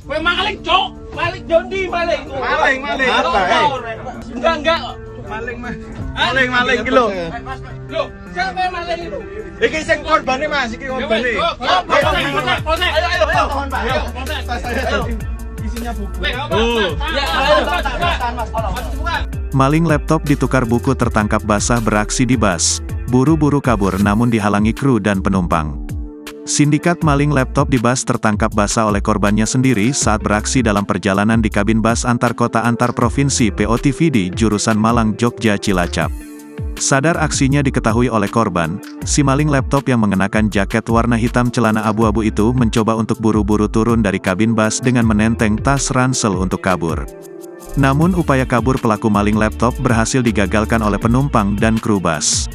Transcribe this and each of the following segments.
Kowe maling, Cok. Maling Jondi maling. Maling. Enggak. Maling iki lho. Loh, siapa yang maling itu? Iki sing korbane Mas, iki korbane. Polsek. Ayo. Ayo. Isinya buku. Maling laptop ditukar buku tertangkap basah beraksi di bus. Buru-buru kabur namun dihalangi kru dan penumpang. Sindikat maling laptop di bus tertangkap basah oleh korbannya sendiri saat beraksi dalam perjalanan di kabin bus antar kota antar provinsi POTVD jurusan Malang Jogja Cilacap. Sadar aksinya diketahui oleh korban, si maling laptop yang mengenakan jaket warna hitam celana abu-abu itu mencoba untuk buru-buru turun dari kabin bus dengan menenteng tas ransel untuk kabur. Namun upaya kabur pelaku maling laptop berhasil digagalkan oleh penumpang dan kru bus.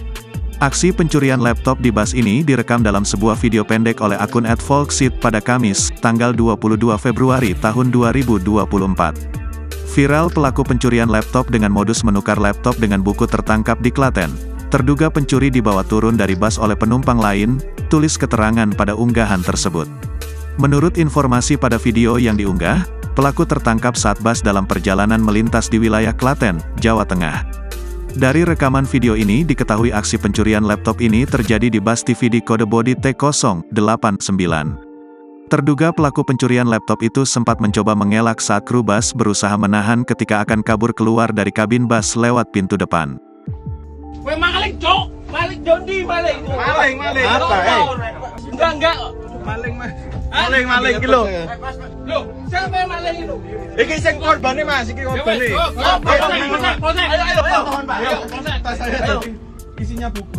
Aksi pencurian laptop di bus ini direkam dalam sebuah video pendek oleh akun @volksit pada Kamis, tanggal 22 Februari tahun 2024. Viral pelaku pencurian laptop dengan modus menukar laptop dengan buku tertangkap di Klaten. Terduga pencuri dibawa turun dari bus oleh penumpang lain, tulis keterangan pada unggahan tersebut. Menurut informasi pada video yang diunggah, pelaku tertangkap saat bus dalam perjalanan melintas di wilayah Klaten, Jawa Tengah. Dari rekaman video ini diketahui aksi pencurian laptop ini terjadi di bus TVD kode bodi T089. Terduga pelaku pencurian laptop itu sempat mencoba mengelak saat kru bus berusaha menahan ketika akan kabur keluar dari kabin bus lewat pintu depan. Kowe maling, Cok. Maling Jondi maling. Maling. Enggak. Maling iki lho. Loh, siapa yang maling itu? Iki sing korbane Mas, iki korbane. Polsek. Ayo. Ayo. Isinya buku.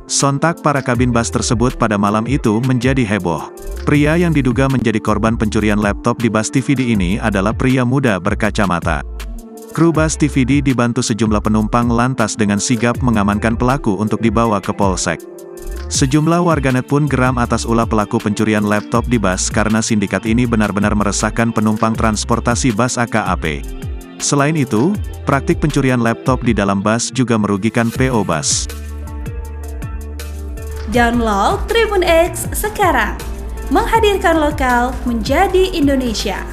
Sontak para kabin bus tersebut pada malam itu menjadi heboh. Pria yang diduga menjadi korban pencurian laptop di bus TVD ini adalah pria muda berkacamata. Kru bus TVD dibantu sejumlah penumpang lantas dengan sigap mengamankan pelaku untuk dibawa ke polsek. Sejumlah warganet pun geram atas ulah pelaku pencurian laptop di bus karena sindikat ini benar-benar meresahkan penumpang transportasi bus AKAP. Selain itu, praktik pencurian laptop di dalam bus juga merugikan PO Bus. Download Tribun X sekarang, menghadirkan lokal menjadi Indonesia.